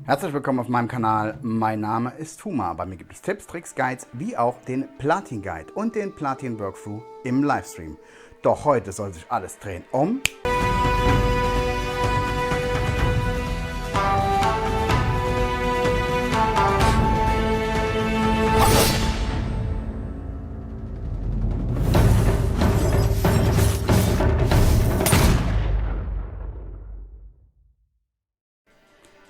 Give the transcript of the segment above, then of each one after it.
Herzlich willkommen auf meinem Kanal. Mein Name ist 𝗤𝗺. Bei mir gibt es Tipps, Tricks, Guides, wie auch den Platin Guide und den Platin Workthrough im Livestream. Doch heute soll sich alles drehen um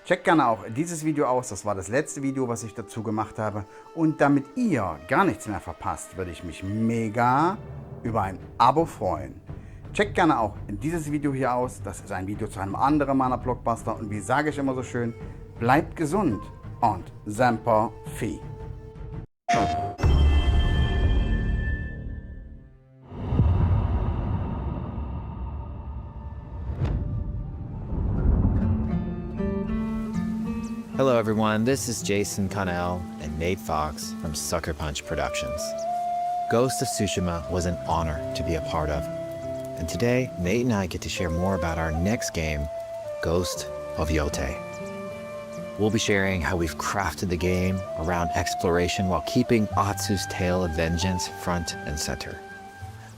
Checkt gerne auch dieses Video aus, das war das letzte Video, was ich dazu gemacht habe. Und damit ihr gar nichts mehr verpasst, würde ich mich mega über ein Abo freuen. Checkt gerne auch dieses Video hier aus, das ist ein Video zu einem anderen meiner Blockbuster. Und wie sage ich immer so schön, bleibt gesund und Semper Fi. Hello everyone, this is Jason Connell and Nate Fox from Sucker Punch Productions. Ghost of Tsushima was an honor to be a part of. And today, Nate and I get to share more about our next game, Ghost of Yōtei. We'll be sharing how we've crafted the game around exploration while keeping 𝗚tsu's tale of vengeance front and center.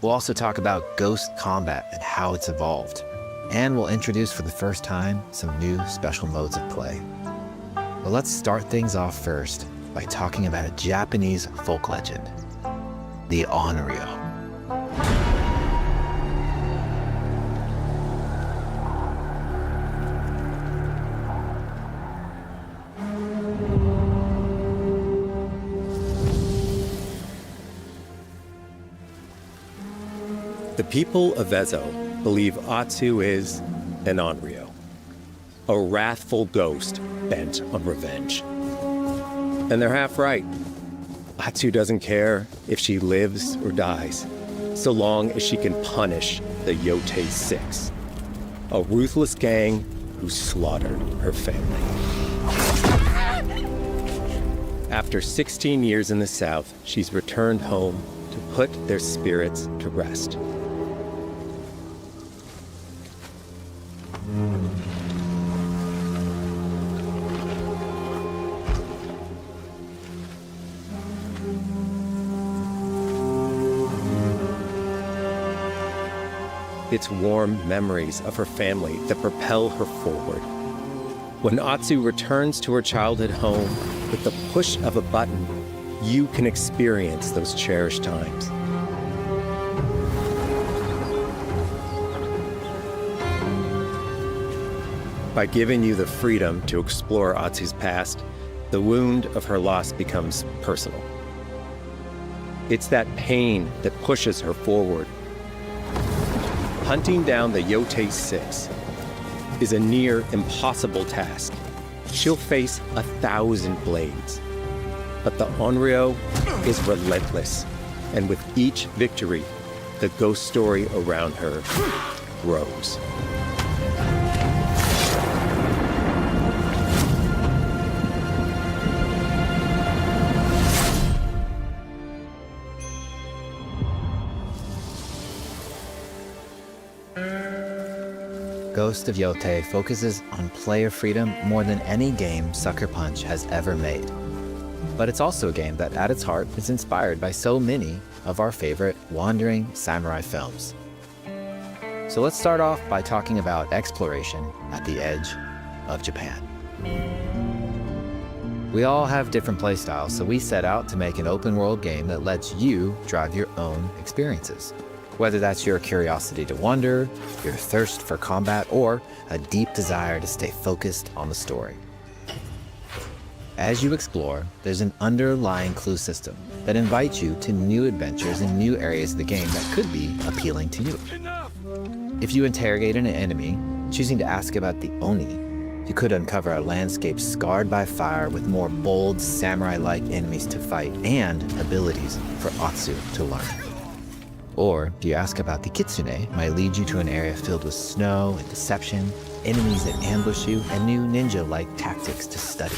We'll also talk about ghost combat and how it's evolved. And we'll introduce for the first time some new special modes of play. But let's start things off first by talking about a Japanese folk legend, the 𝗚nryo. The people of Ezo believe 𝗚tsu is an 𝗚nryo, a wrathful ghost bent on revenge. And they're half right. 𝗚tsu doesn't care if she lives or dies, so long as she can punish the Yōtei 6, a ruthless gang who slaughtered her family. After 16 years in the South, she's returned home to put their spirits to rest. It's warm memories of her family that propel her forward. When 𝗚tsu returns to her childhood home, with the push of a button, you can experience those cherished times. By giving you the freedom to explore 𝗚tsu's past, the wound of her loss becomes personal. It's that pain that pushes her forward. Hunting down the Yōtei 6 is a near impossible task. She'll face 1,000 blades. But the 𝗚nryo is relentless, and with each victory, the ghost story around her grows. Ghost of Yōtei focuses on player freedom more than any game Sucker Punch has ever made. But it's also a game that at its heart is inspired by so many of our favorite wandering samurai films. So let's start off by talking about exploration at the edge of Japan. We all have different playstyles, so we set out to make an open world game that lets you drive your own experiences. Whether that's your curiosity to wonder, your thirst for combat, or a deep desire to stay focused on the story. As you explore, there's an underlying clue system that invites you to new adventures in new areas of the game that could be appealing to you. If you interrogate an enemy, choosing to ask about the Oni, you could uncover a landscape scarred by fire with more bold, samurai-like enemies to fight and abilities for 𝗚tsu to learn. Or, if you ask about the Kitsune, might lead you to an area filled with snow and deception, enemies that ambush you, and new ninja-like tactics to study.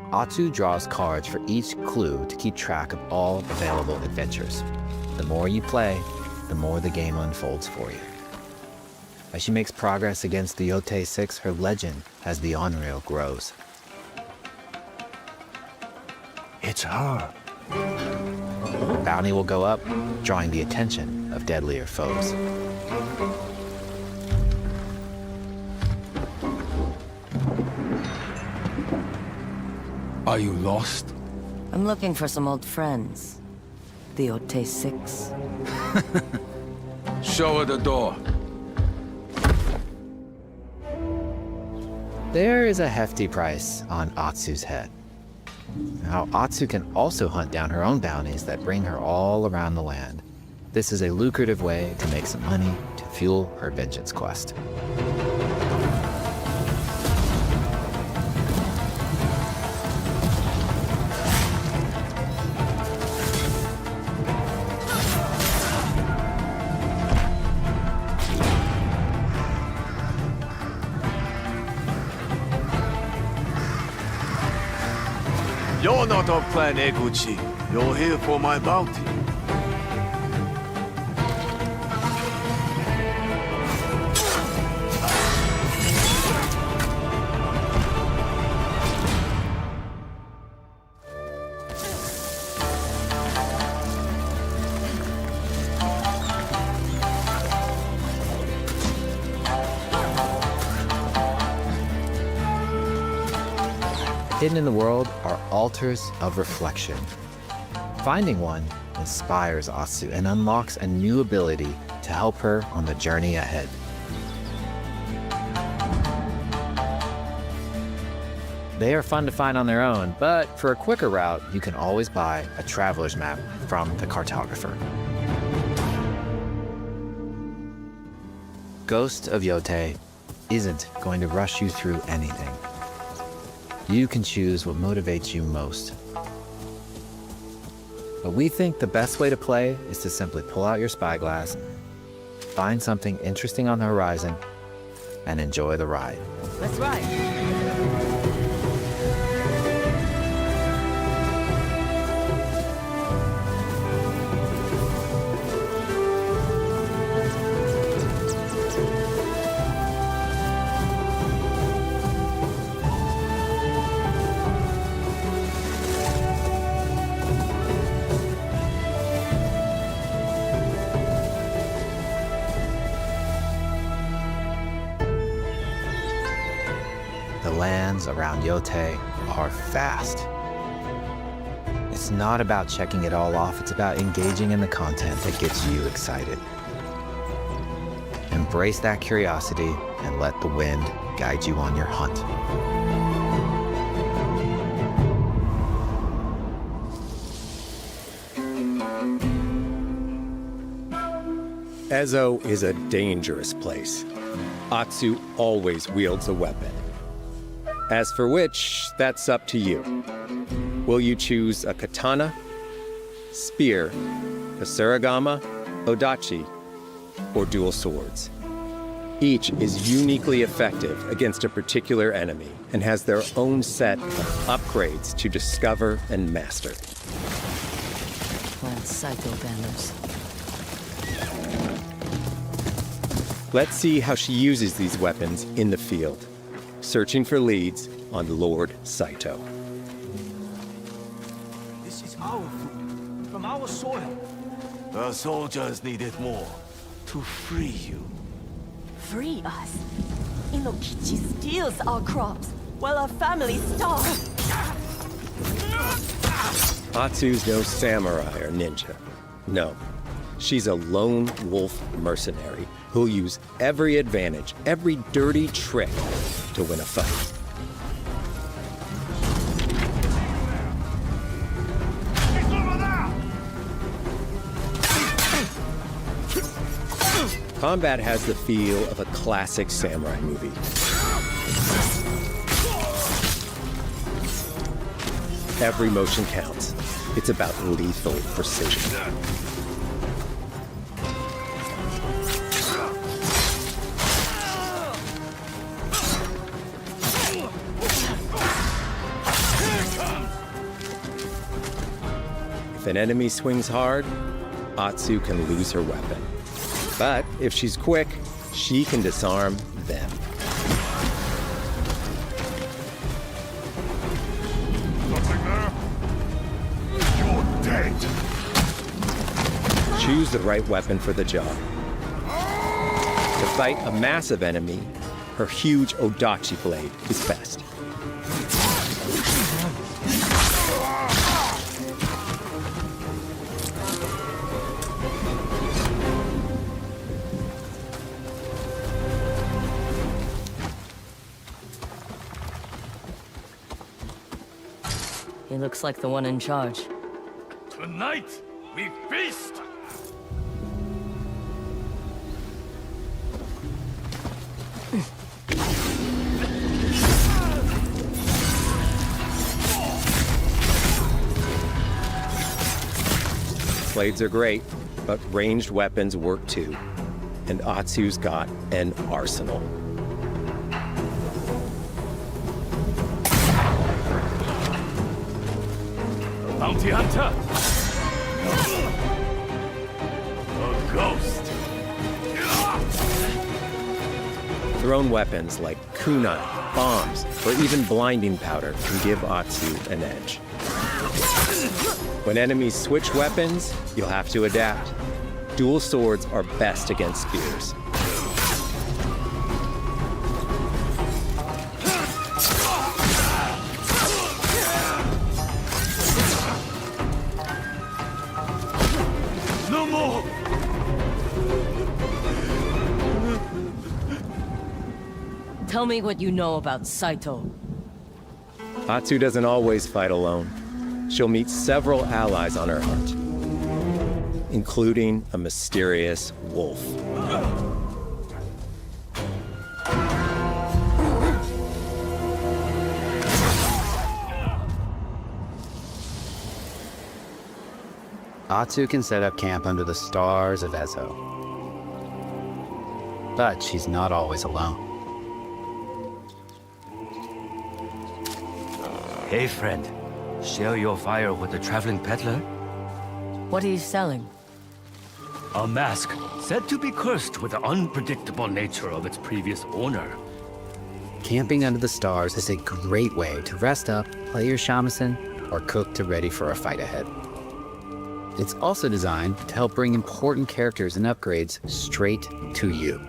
𝗚tsu draws cards for each clue to keep track of all available adventures. The more you play, the more the game unfolds for you. As she makes progress against the Yōtei 6, her legend as the Onryo grows. It's her. Bounty will go up, drawing the attention of deadlier foes. Are you lost? I'm looking for some old friends. The Yōtei 6. Show her the door. There is a hefty price on Atsu's head. Now, Atsu can also hunt down her own bounties that bring her all around the land. This is a lucrative way to make some money to fuel her vengeance quest. You're not of Clan Eguchi. You're here for my bounty. Hidden in the world are altars of reflection. Finding one inspires Atsu and unlocks a new ability to help her on the journey ahead. They are fun to find on their own, but for a quicker route, you can always buy a traveler's map from the cartographer. Ghost of Yōtei isn't going to rush you through anything. You can choose what motivates you most. But we think the best way to play is to simply pull out your spyglass, find something interesting on the horizon, and enjoy the ride. Let's ride. The lands around Yōtei are vast. It's not about checking it all off, it's about engaging in the content that gets you excited. Embrace that curiosity and let the wind guide you on your hunt. Ezo is a dangerous place. Atsu always wields a weapon. As for which, that's up to you. Will you choose a katana, spear, a surigama, odachi, or dual swords? Each is uniquely effective against a particular enemy and has their own set of upgrades to discover and master. Clan Psycho banners. Let's see how she uses these weapons in the field, searching for leads on Lord Saito. This is our food, from our soil. The soldiers need it more to free you. Free us? 𝗏𝗏𝗏𝗏 steals our crops, while our families starve. Atsu's no samurai or ninja. No, she's a lone wolf mercenary who'll use every advantage, every dirty trick to win a fight. Combat has the feel of a classic samurai movie. Every motion counts. It's about lethal precision. If an enemy swings hard, Atsu can lose her weapon. But if she's quick, she can disarm them. Nothing there? You're dead! Choose the right weapon for the job. To fight a massive enemy, her huge 𝗏𝗺𝗺𝗺 blade is best. He looks like the one in charge. Tonight, we feast! Blades are great, but ranged weapons work too. And 𝗏𝗺's got an arsenal. Bounty hunter! A ghost! Thrown weapons like kunai, bombs, or even blinding powder can give 𝗏𝗺 an edge. When enemies switch weapons, you'll have to adapt. Dual swords are best against spears. No more! Tell me what you know about Saito. 𝗏𝗺 doesn't always fight alone. She'll meet several allies on her hunt, including a mysterious wolf. 𝗏𝗺 can set up camp under the stars of 𝗣𝗆. But she's not always alone. Hey, friend. Share your fire with the traveling peddler? What are you selling? A mask said to be cursed with the unpredictable nature of its previous owner. Camping under the stars is a great way to rest up, play your shamisen, or cook to ready for a fight ahead. It's also designed to help bring important characters and upgrades straight to you.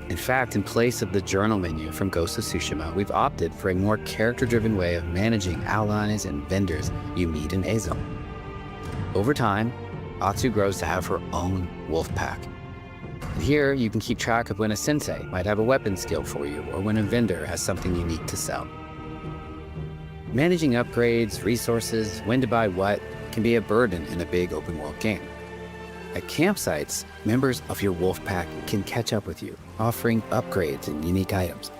In fact, in place of the journal menu from Ghost of Tsushima, we've opted for a more character-driven way of managing allies and vendors you meet in 𝗍𝗆. Over time, 𝗏𝗺 grows to have her own wolf pack. And here, you can keep track of when a sensei might have a weapon skill for you, or when a vendor has something unique to sell. Managing upgrades, resources, when to buy what, can be a burden in a big open-world game. At campsites, members of your wolf pack can catch up with you, offering upgrades and unique items.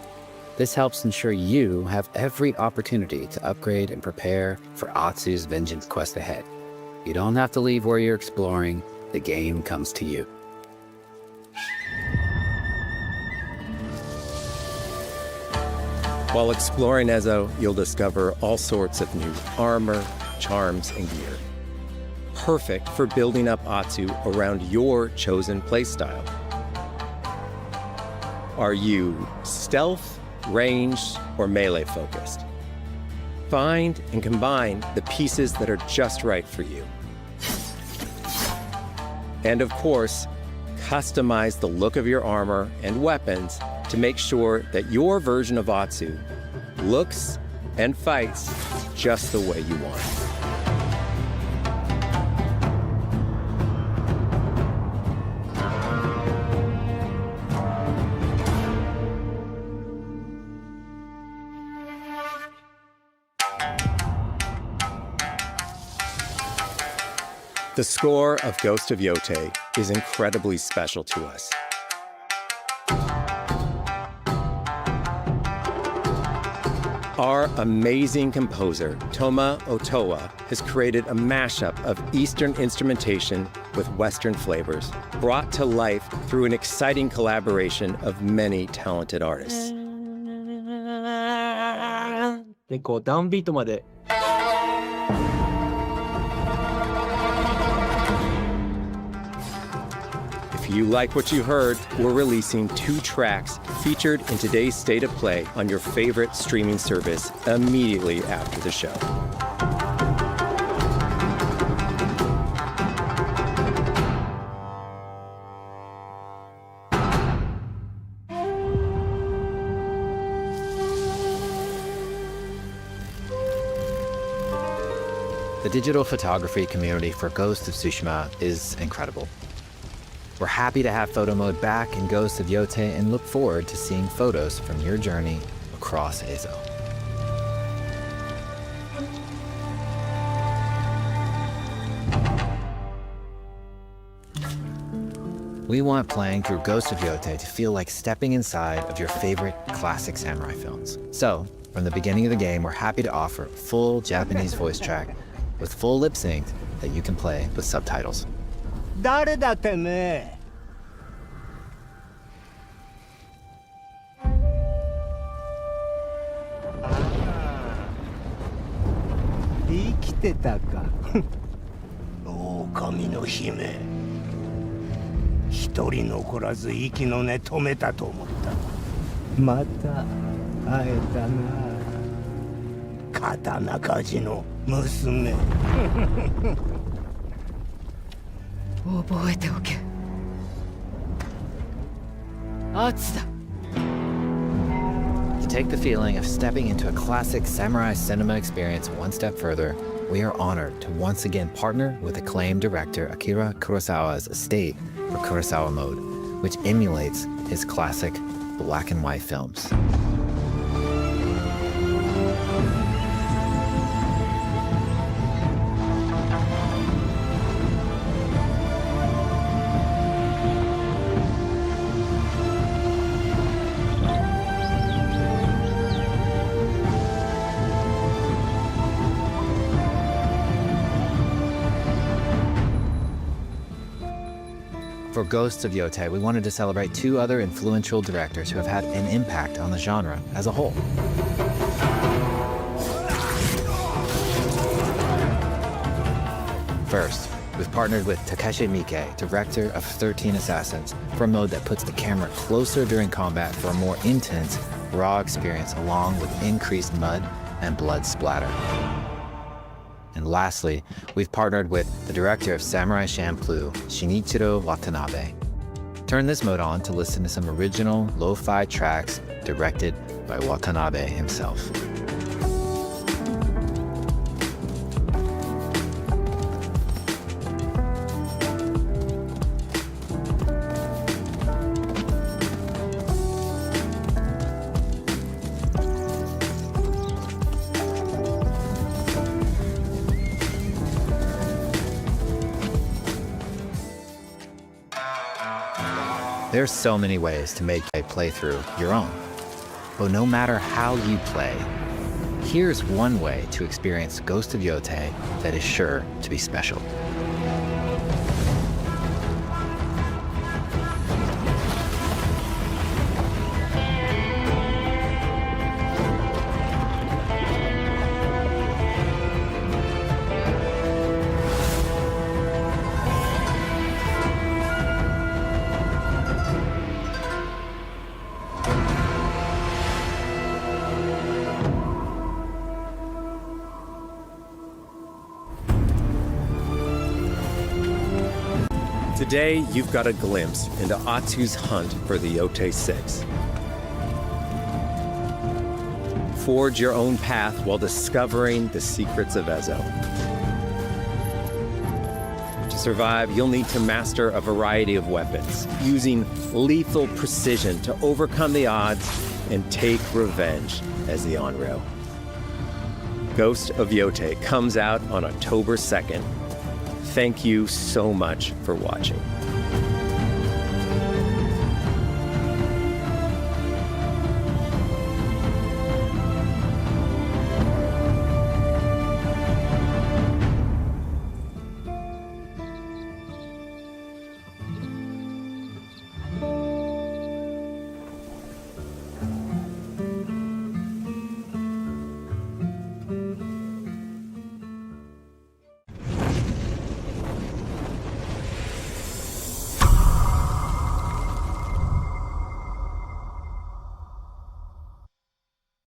This helps ensure you have every opportunity to upgrade and prepare for 𝗏𝗺's vengeance quest ahead. You don't have to leave where you're exploring, the game comes to you. While exploring 𝗍𝗆, you'll discover all sorts of new armor, charms, and gear. Perfect for building up 𝗏𝗺 around your chosen playstyle. Are you stealth, ranged, or melee focused? Find and combine the pieces that are just right for you. And of course, customize the look of your armor and weapons to make sure that your version of 𝗏𝗺 looks and fights just the way you want. The score of Ghost of Yōtei is incredibly special to us. Our amazing composer, Toma Otoa, has created a mashup of Eastern instrumentation with Western flavors, brought to life through an exciting collaboration of many talented artists. で、こうダウンビートまで If you like what you heard, we're releasing 2 tracks featured in today's State of Play on your favorite streaming service immediately after the show. The digital photography community for Ghost of Tsushima is incredible. We're happy to have photo mode back in Ghost of Yōtei and look forward to seeing photos from your journey across 𝐸𝐸𝐻. We want playing through Ghost of Yōtei to feel like stepping inside of your favorite classic samurai films. So, from the beginning of the game, we're happy to offer a full Japanese voice track with full lip sync that you can play with subtitles. 誰だてめえ。生きてたか。狼の姫。一人残らず息の根止めたと思った。また会えたな。刀鍛冶の娘。覚えておけ。圧だ。 To take the feeling of stepping into a classic samurai cinema experience one step further, we are honored to once again partner with acclaimed director Akira Kurosawa's estate for Kurosawa Mode, which emulates his classic black and white films. For Ghosts of Yōtei, we wanted to celebrate 2 other influential directors who have had an impact on the genre as a whole. First, we've partnered with Takashi Miike, director of 13 Assassins, for a mode that puts the camera closer during combat for a more intense, raw experience along with increased mud and blood splatter. And lastly, we've partnered with the director of Samurai Champloo, Shinichiro Watanabe. Turn this mode on to listen to some original lo-fi tracks directed by Watanabe himself. There's so many ways to make a playthrough your own. But no matter how you play, here's one way to experience Ghost of Yōtei that is sure to be special. Today, you've got a glimpse into Atsu's hunt for the Yōtei 6. Forge your own path while discovering the secrets of 𝐸𝐸𝐻. To survive, you'll need to master a variety of weapons, using lethal precision to overcome the odds and take revenge as the 𝗚𝗺. Ghost of Yōtei comes out on October 2nd. Thank you so much for watching.